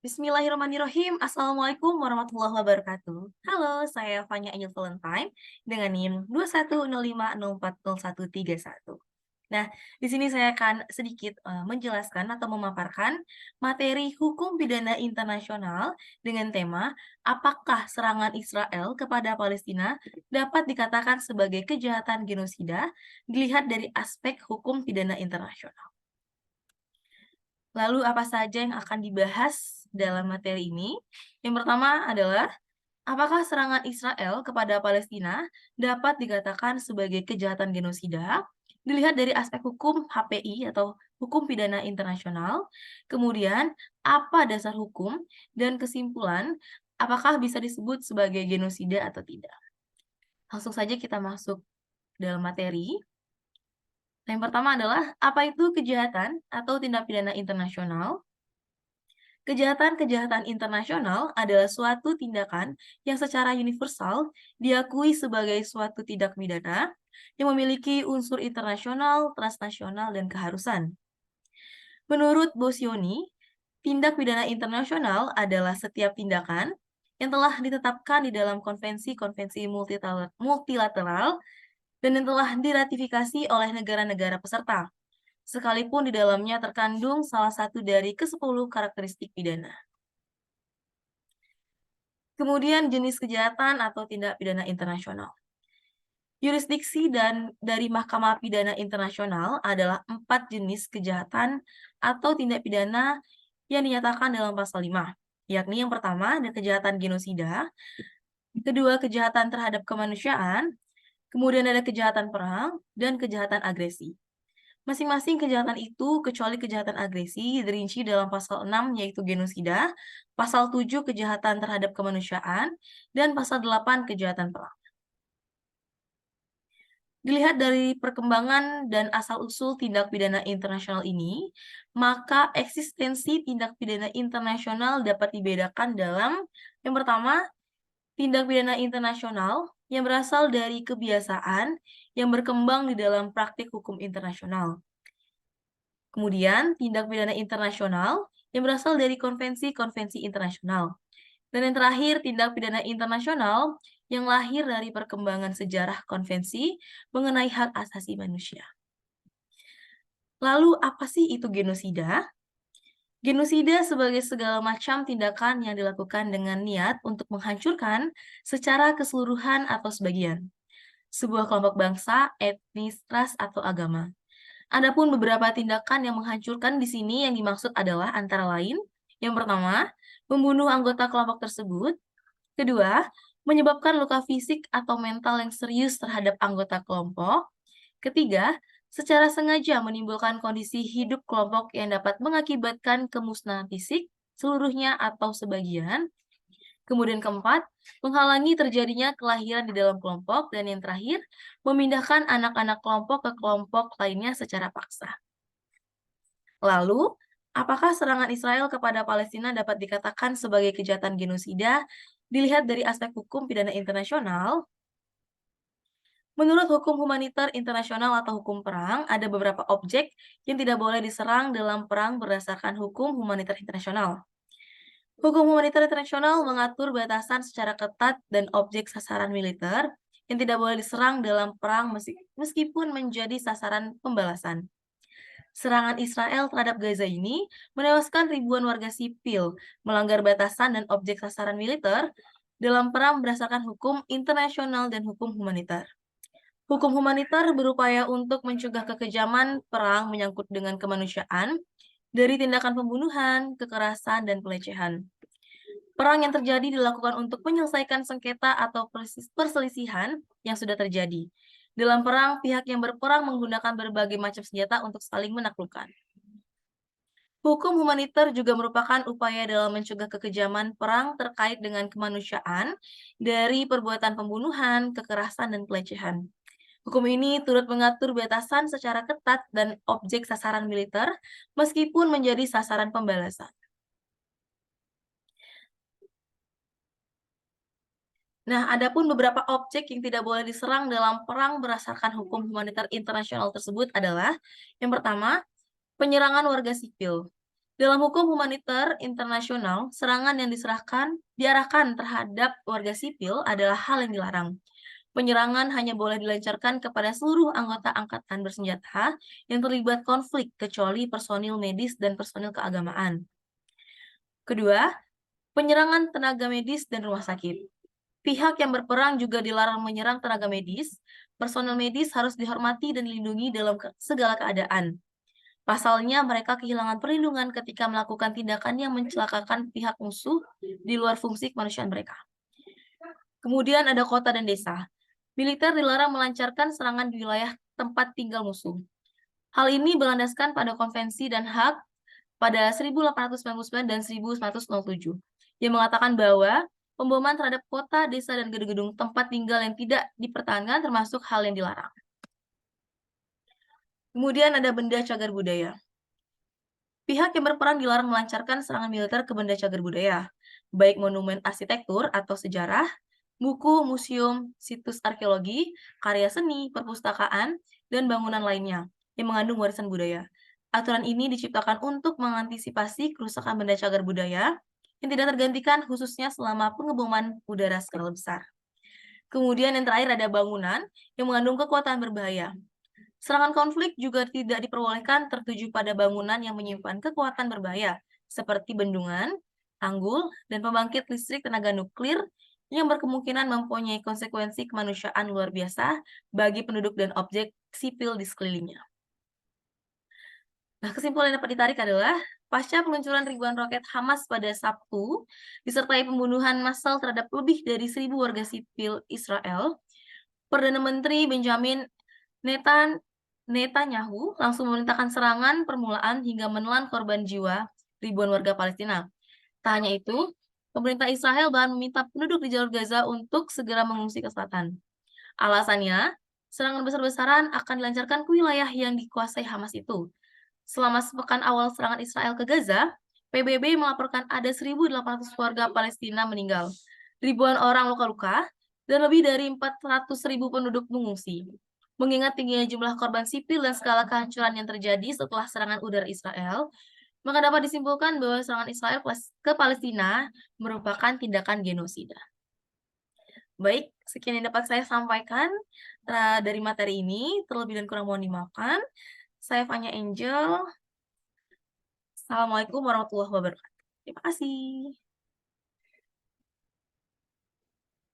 Bismillahirrahmanirrahim. Assalamualaikum warahmatullahi wabarakatuh. Halo, saya Fanya Angel Valentine dengan NIM 21050403131. Nah, di sini saya akan sedikit menjelaskan atau memaparkan materi hukum pidana internasional dengan tema apakah serangan Israel kepada Palestina dapat dikatakan sebagai kejahatan genosida dilihat dari aspek hukum pidana internasional. Lalu apa saja yang akan dibahas dalam materi ini? Yang pertama adalah, apakah serangan Israel kepada Palestina dapat dikatakan sebagai kejahatan genosida? Dilihat dari aspek hukum HPI atau hukum pidana internasional. Kemudian, apa dasar hukum dan kesimpulan apakah bisa disebut sebagai genosida atau tidak? Langsung saja kita masuk dalam materi. Yang pertama adalah, apa itu kejahatan atau tindak pidana internasional? Kejahatan-kejahatan internasional adalah suatu tindakan yang secara universal diakui sebagai suatu tindak pidana yang memiliki unsur internasional, transnasional, dan keharusan. Menurut Bosioni, tindak pidana internasional adalah setiap tindakan yang telah ditetapkan di dalam konvensi-konvensi multilateral dan yang telah diratifikasi oleh negara-negara peserta, sekalipun di dalamnya terkandung salah satu dari ke-10 karakteristik pidana. Kemudian jenis kejahatan atau tindak pidana internasional. Yurisdiksi dari Mahkamah Pidana Internasional adalah 4 jenis kejahatan atau tindak pidana yang dinyatakan dalam pasal 5, yakni yang pertama ada kejahatan genosida, kedua kejahatan terhadap kemanusiaan, kemudian ada kejahatan perang, dan kejahatan agresi. Masing-masing kejahatan itu, kecuali kejahatan agresi, dirinci dalam pasal 6, yaitu genosida, pasal 7 kejahatan terhadap kemanusiaan, dan pasal 8 kejahatan perang. Dilihat dari perkembangan dan asal-usul tindak pidana internasional ini, maka eksistensi tindak pidana internasional dapat dibedakan dalam, yang pertama, tindak pidana internasional yang berasal dari kebiasaan yang berkembang di dalam praktik hukum internasional. Kemudian, tindak pidana internasional yang berasal dari konvensi-konvensi internasional. Dan yang terakhir, tindak pidana internasional yang lahir dari perkembangan sejarah konvensi mengenai hak asasi manusia. Lalu, apa sih itu genosida? Genosida sebagai segala macam tindakan yang dilakukan dengan niat untuk menghancurkan secara keseluruhan atau sebagian sebuah kelompok bangsa, etnis, ras, atau agama. Adapun beberapa tindakan yang menghancurkan di sini yang dimaksud adalah antara lain, yang pertama, membunuh anggota kelompok tersebut, kedua, menyebabkan luka fisik atau mental yang serius terhadap anggota kelompok, ketiga, secara sengaja menimbulkan kondisi hidup kelompok yang dapat mengakibatkan kemusnahan fisik, seluruhnya atau sebagian, kemudian keempat, menghalangi terjadinya kelahiran di dalam kelompok, dan yang terakhir, memindahkan anak-anak kelompok ke kelompok lainnya secara paksa. Lalu, apakah serangan Israel kepada Palestina dapat dikatakan sebagai kejahatan genosida dilihat dari aspek hukum pidana internasional? Menurut hukum humaniter internasional atau hukum perang, ada beberapa objek yang tidak boleh diserang dalam perang berdasarkan hukum humaniter internasional. Hukum humaniter internasional mengatur batasan secara ketat dan objek sasaran militer yang tidak boleh diserang dalam perang meskipun menjadi sasaran pembalasan. Serangan Israel terhadap Gaza ini menewaskan ribuan warga sipil, melanggar batasan dan objek sasaran militer dalam perang berdasarkan hukum internasional dan hukum humaniter. Hukum humaniter berupaya untuk mencegah kekejaman perang menyangkut dengan kemanusiaan dari tindakan pembunuhan, kekerasan, dan pelecehan. Perang yang terjadi dilakukan untuk menyelesaikan sengketa atau perselisihan yang sudah terjadi. Dalam perang, pihak yang berperang menggunakan berbagai macam senjata untuk saling menaklukkan. Hukum humaniter juga merupakan upaya dalam mencegah kekejaman perang terkait dengan kemanusiaan dari perbuatan pembunuhan, kekerasan, dan pelecehan. Hukum ini turut mengatur batasan secara ketat dan objek sasaran militer meskipun menjadi sasaran pembalasan. Nah, adapun beberapa objek yang tidak boleh diserang dalam perang berdasarkan hukum humaniter internasional tersebut adalah, yang pertama, penyerangan warga sipil. Dalam hukum humaniter internasional, serangan yang diarahkan terhadap warga sipil adalah hal yang dilarang. Penyerangan hanya boleh dilancarkan kepada seluruh anggota angkatan bersenjata yang terlibat konflik, kecuali personil medis dan personil keagamaan. Kedua, penyerangan tenaga medis dan rumah sakit. Pihak yang berperang juga dilarang menyerang tenaga medis. Personel medis harus dihormati dan dilindungi dalam segala keadaan. Pasalnya, mereka kehilangan perlindungan ketika melakukan tindakan yang mencelakakan pihak musuh di luar fungsi kemanusiaan mereka. Kemudian ada kota dan desa. Militer dilarang melancarkan serangan di wilayah tempat tinggal musuh. Hal ini berlandaskan pada Konvensi Dan Haag pada 1899 dan 1907 yang mengatakan bahwa pemboman terhadap kota, desa, dan gedung-gedung tempat tinggal yang tidak dipertahankan termasuk hal yang dilarang. Kemudian ada benda cagar budaya. Pihak yang berperang dilarang melancarkan serangan militer ke benda cagar budaya, baik monumen arsitektur atau sejarah, buku, museum, situs arkeologi, karya seni, perpustakaan, dan bangunan lainnya yang mengandung warisan budaya. Aturan ini diciptakan untuk mengantisipasi kerusakan benda cagar budaya yang tidak tergantikan khususnya selama pengeboman udara skala besar. Kemudian yang terakhir ada bangunan yang mengandung kekuatan berbahaya. Serangan konflik juga tidak diperbolehkan tertuju pada bangunan yang menyimpan kekuatan berbahaya, seperti bendungan, tanggul, dan pembangkit listrik tenaga nuklir yang berkemungkinan mempunyai konsekuensi kemanusiaan luar biasa bagi penduduk dan objek sipil di sekelilingnya. Nah, kesimpulan yang dapat ditarik adalah, pasca peluncuran ribuan roket Hamas pada Sabtu, disertai pembunuhan massal terhadap lebih dari 1.000 warga sipil Israel, Perdana Menteri Benjamin Netanyahu langsung memerintahkan serangan permulaan hingga menelan korban jiwa ribuan warga Palestina. Tak hanya itu, pemerintah Israel bahkan meminta penduduk di jalur Gaza untuk segera mengungsi ke selatan. Alasannya, serangan besar-besaran akan dilancarkan ke wilayah yang dikuasai Hamas itu. Selama sepekan awal serangan Israel ke Gaza, PBB melaporkan ada 1.800 warga Palestina meninggal, ribuan orang luka-luka, dan lebih dari 400.000 penduduk mengungsi. Mengingat tingginya jumlah korban sipil dan skala kehancuran yang terjadi setelah serangan udara Israel, maka dapat disimpulkan bahwa serangan Israel ke Palestina merupakan tindakan genosida. Baik, sekian yang dapat saya sampaikan dari materi ini. Terlebih dan kurang mohon dimaafkan. Saya Fanya Angel. Assalamualaikum warahmatullahi wabarakatuh. Terima kasih.